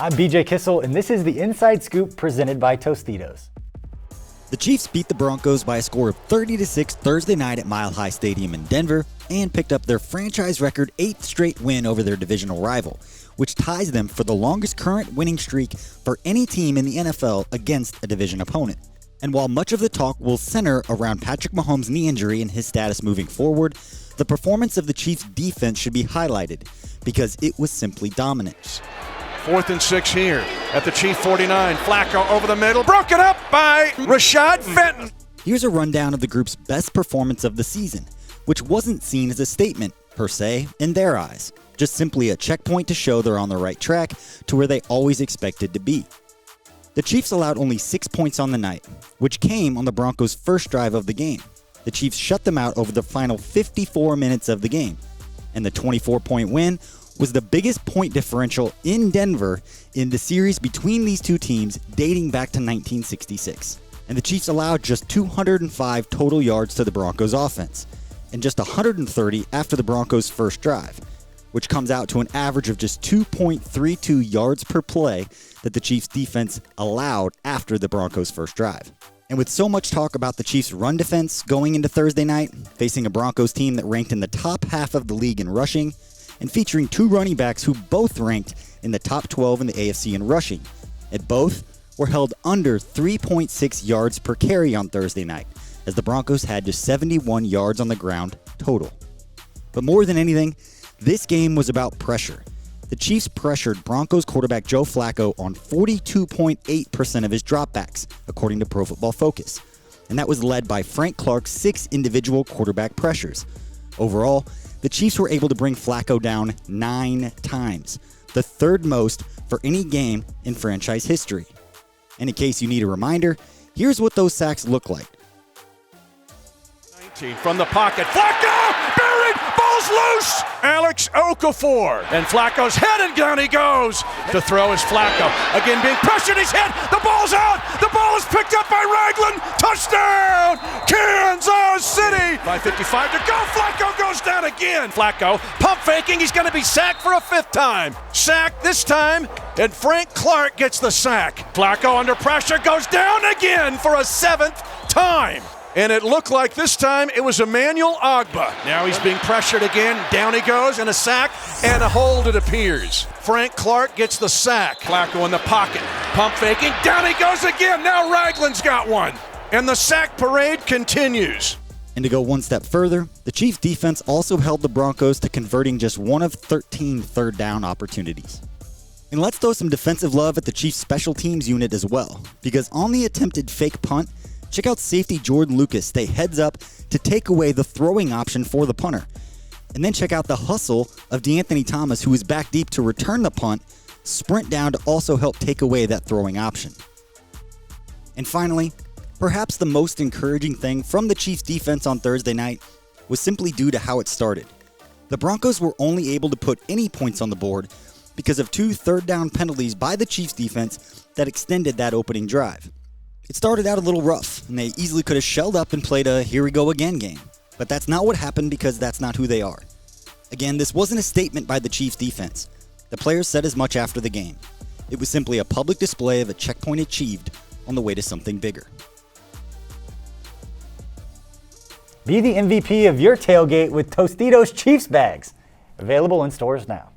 I'm BJ Kissel, and this is the Inside Scoop presented by Tostitos. The Chiefs beat the Broncos by a score of 30-6 Thursday night at Mile High Stadium in Denver and picked up their franchise record 8th straight win over their divisional rival, which ties them for the longest current winning streak for any team in the NFL against a division opponent. And while much of the talk will center around Patrick Mahomes' knee injury and his status moving forward, the performance of the Chiefs' defense should be highlighted because it was simply dominant. 4th and 6 here at the Chief 49. Flacco over the middle, broken up by Rashad Fenton. Here's a rundown of the group's best performance of the season, which wasn't seen as a statement, per se, in their eyes. Just simply a checkpoint to show they're on the right track to where they always expected to be. The Chiefs allowed only 6 points on the night, which came on the Broncos' first drive of the game. The Chiefs shut them out over the final 54 minutes of the game, and the 24-point win was the biggest point differential in Denver in the series between these two teams dating back to 1966. And the Chiefs allowed just 205 total yards to the Broncos offense, and just 130 after the Broncos' first drive, which comes out to an average of just 2.32 yards per play that the Chiefs' defense allowed after the Broncos' first drive. And with so much talk about the Chiefs' run defense going into Thursday night, facing a Broncos team that ranked in the top half of the league in rushing, and featuring two running backs who both ranked in the top 12 in the AFC in rushing, and both were held under 3.6 yards per carry on Thursday night, as the Broncos had just 71 yards on the ground total. But more than anything, this game was about pressure. The Chiefs pressured Broncos quarterback Joe Flacco on 42.8% of his dropbacks, according to Pro Football Focus. And that was led by Frank Clark's 6 individual quarterback pressures. Overall, the Chiefs were able to bring Flacco down 9 times, the third most for any game in franchise history. And in case you need a reminder, here's what those sacks look like. 19 from the pocket. Flacco! Buried! Ball's loose! Alex Okafor. And Flacco's headed down he goes. To throw is Flacco. Again being pressured. He's hit. The ball's out. The ball is picked up by Ragland. Touchdown! Kansas City! 5:55 to go. Flacco goes down again. Flacco pump faking. He's going to be sacked for a 5th time. Sacked this time. And Frank Clark gets the sack. Flacco under pressure goes down again for a 7th time. And it looked like this time it was Emmanuel Ogbah. Now he's being pressured again. Down he goes, and a sack, and a hold it appears. Frank Clark gets the sack. Flacco in the pocket. Pump faking. Down he goes again. Now Ragland's got one. And the sack parade continues. And to go one step further, the Chiefs' defense also held the Broncos to converting just 1 of 13 third down opportunities. And let's throw some defensive love at the Chiefs' special teams unit as well, because on the attempted fake punt, check out safety Jordan Lucas stay heads up to take away the throwing option for the punter. And then check out the hustle of DeAnthony Thomas, who is back deep to return the punt, sprint down to also help take away that throwing option. And finally, perhaps the most encouraging thing from the Chiefs' defense on Thursday night was simply due to how it started. The Broncos were only able to put any points on the board because of 2 third down penalties by the Chiefs' defense that extended that opening drive. It started out a little rough, and they easily could have shelled up and played a here we go again game. But that's not what happened because that's not who they are. Again, this wasn't a statement by the Chiefs defense. The players said as much after the game. It was simply a public display of a checkpoint achieved on the way to something bigger. Be the MVP of your tailgate with Tostitos Chiefs bags. Available in stores now.